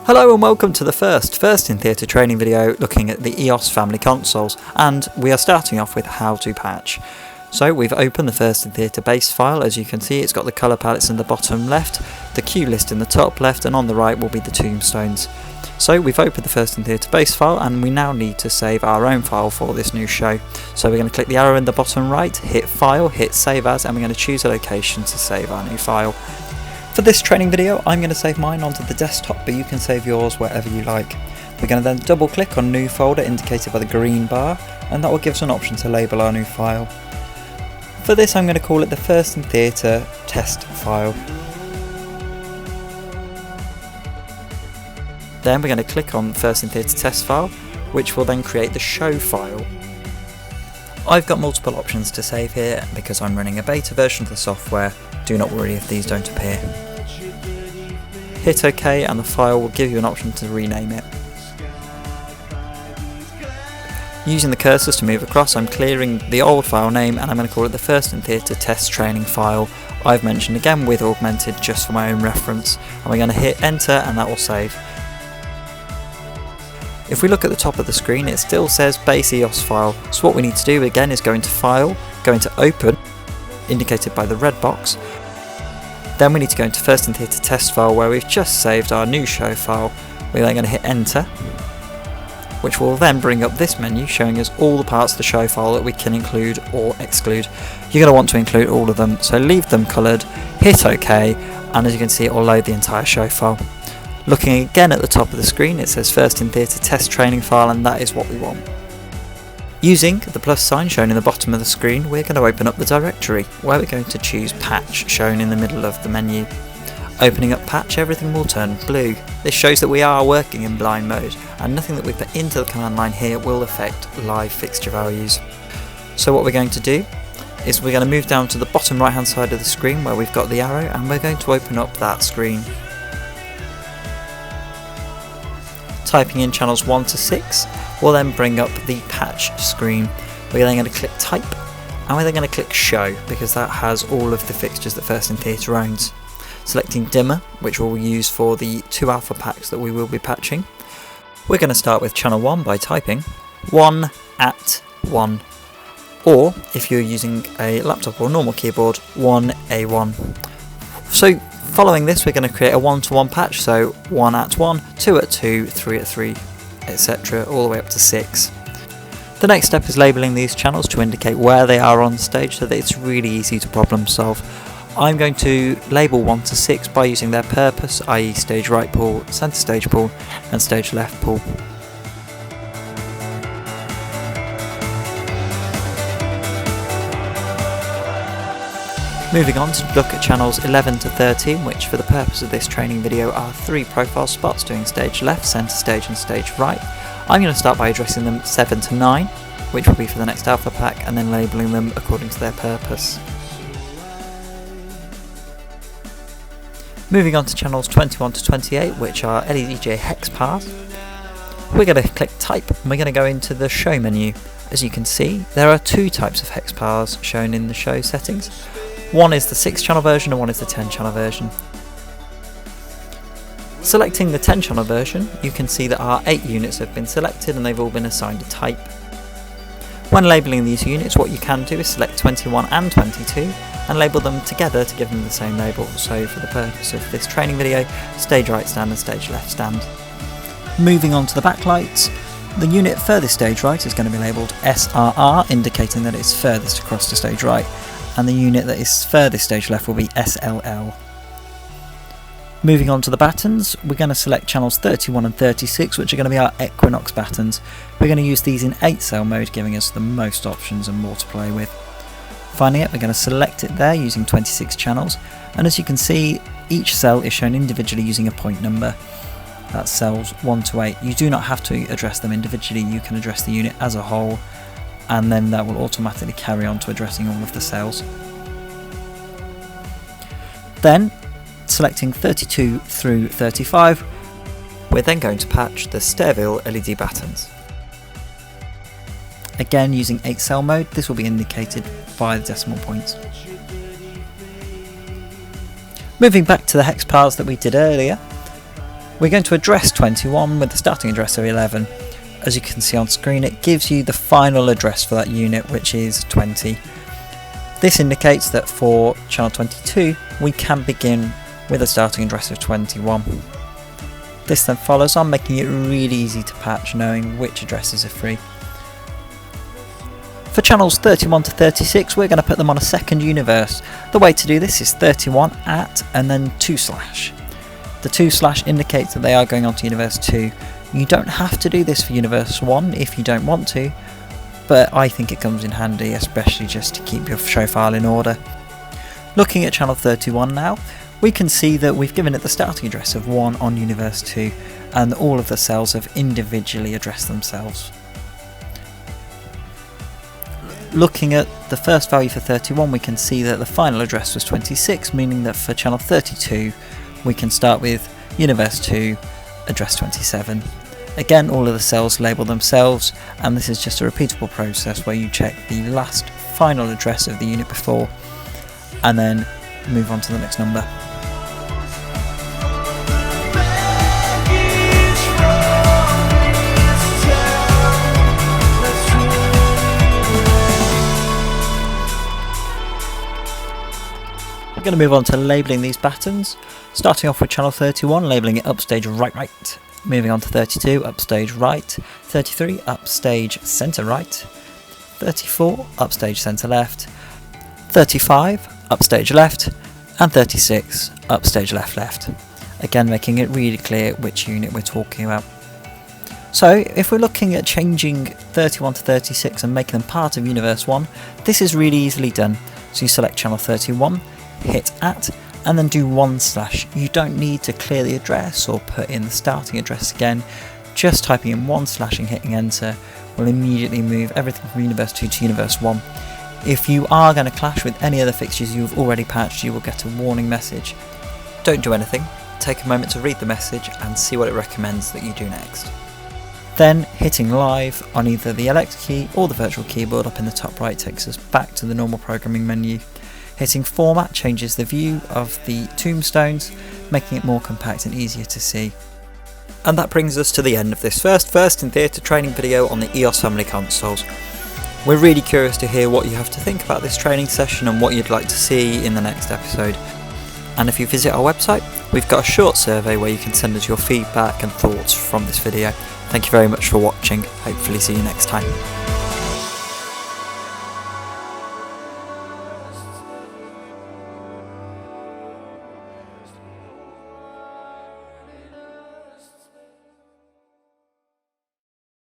Hello and welcome to the first in theatre training video looking at the EOS Family consoles, and we are starting off with how to patch. So we've opened the first in theatre base file. As you can see, it's got the colour palettes in the bottom left, the cue list in the top left, and on the right will be the tombstones. So we've opened the first in theatre base file, and we now need to save our own file for this new show. So we're going to click the arrow in the bottom right, hit file, hit save as, and we're going to choose a location to save our new file. For this training video, I'm going to save mine onto the desktop, but you can save yours wherever you like. We're going to then double click on new folder indicated by the green bar, and that will give us an option to label our new file. For this, I'm going to call it the first in theatre test file. Then we're going to click on first in theatre test file, which will then create the show file. I've got multiple options to save here because I'm running a beta version of the software. Do not worry if these don't appear. Hit OK and the file will give you an option to rename it. Using the cursors to move across, I'm clearing the old file name and I'm going to call it the first in theatre test training file. I've mentioned again with augmented just for my own reference, and we're going to hit enter and that will save. If we look at the top of the screen, it still says base EOS file, so what we need to do again is go into file, go into open, indicated by the red box. Then we need to go into first in theatre test file where we've just saved our new show file. We're then going to hit enter, which will then bring up this menu showing us all the parts of the show file that we can include or exclude. You're going to want to include all of them, so leave them coloured, hit OK, and as you can see it will load the entire show file. Looking again at the top of the screen, it says first in theatre test training file, and that is what we want. Using the plus sign shown in the bottom of the screen, we're going to open up the directory, where we're going to choose patch shown in the middle of the menu. Opening up patch, everything will turn blue. This shows that we are working in blind mode, and nothing that we put into the command line here will affect live fixture values. So what we're going to do is we're going to move down to the bottom right hand side of the screen where we've got the arrow, and we're going to open up that screen. Typing in channels 1 to 6 will then bring up the patch screen. We're then going to click type, and we're then going to click show because that has all of the fixtures that First in Theatre owns. Selecting dimmer, which we'll use for the 2 alpha packs that we will be patching. We're going to start with channel 1 by typing 1 at 1, or if you're using a laptop or normal keyboard, 1A1. So following this, we're going to create a 1-to-1 patch, so 1 at 1, 2 at 2, 3 at 3, etc. all the way up to 6. The next step is labelling these channels to indicate where they are on stage so that it's really easy to problem solve. I'm going to label 1 to 6 by using their purpose, i.e. stage right pool, centre stage pool and stage left pool. Moving on to look at channels 11 to 13, which for the purpose of this training video are 3 profile spots doing stage left, centre stage and stage right. I'm going to start by addressing them 7 to 9, which will be for the next alpha pack, and then labelling them according to their purpose. Moving on to channels 21 to 28, which are LEDJ hex paths. We're going to click type and we're going to go into the show menu. As you can see, there are 2 types of hex paths shown in the show settings. One is the 6 channel version and one is the 10 channel version. Selecting the 10 channel version, you can see that our 8 units have been selected and they've all been assigned a type. When labelling these units, what you can do is select 21 and 22 and label them together to give them the same label. So for the purpose of this training video, stage right stand and stage left stand. Moving on to the backlights, the unit furthest stage right is going to be labelled SRR, indicating that it's furthest across to stage right, and the unit that is furthest stage left will be SLL. Moving on to the battens, we're going to select channels 31 and 36, which are going to be our Equinox battens. We're going to use these in 8 cell mode, giving us the most options and more to play with. Finding it, we're going to select it there using 26 channels, and as you can see, each cell is shown individually using a point number. That's cells 1 to 8. You do not have to address them individually, you can address the unit as a whole, and then that will automatically carry on to addressing all of the cells. Then, selecting 32 through 35, we're then going to patch the Stairville LED battens. Again, using 8 cell mode, this will be indicated by the decimal points. Moving back to the hex paths that we did earlier, We're going to address 21 with the starting address of 11. As you can see on screen, it gives you the final address for that unit, which is 20. This indicates that for channel 22 we can begin with a starting address of 21. This then follows on, making it really easy to patch, knowing which addresses are free. For channels 31 to 36 we're going to put them on a second universe. The way to do this is 31 at and then 2/. The 2/ indicates that they are going on to universe 2. You don't have to do this for universe 1 if you don't want to, but I think it comes in handy, especially just to keep your show file in order. Looking at channel 31 now, we can see that we've given it the starting address of 1 on universe 2, and all of the cells have individually addressed themselves. Looking at the first value for 31, we can see that the final address was 26, meaning that for channel 32 we can start with universe 2, address 27. Again, all of the cells label themselves, and this is just a repeatable process where you check the last final address of the unit before and then move on to the next number. We're going to move on to labelling these patterns, starting off with channel 31, labelling it upstage right, moving on to 32, upstage right, 33, upstage centre right, 34, upstage centre left, 35, upstage left, and 36, upstage left. Again, making it really clear which unit we're talking about. So if we're looking at changing 31 to 36 and making them part of universe 1, this is really easily done. So you select channel 31, hit at, and then do 1/. You don't need to clear the address or put in the starting address again. Just typing in 1/ and hitting enter will immediately move everything from universe 2 to universe 1. If you are going to clash with any other fixtures you've already patched, you will get a warning message. Don't do anything, take a moment to read the message and see what it recommends that you do next. Then hitting live on either the elect key or the virtual keyboard up in the top right takes us back to the normal programming menu. Hitting format changes the view of the tombstones, making it more compact and easier to see. And that brings us to the end of this first in theatre training video on the EOS Family consoles. We're really curious to hear what you have to think about this training session and what you'd like to see in the next episode. And if you visit our website, we've got a short survey where you can send us your feedback and thoughts from this video. Thank you very much for watching, hopefully see you next time.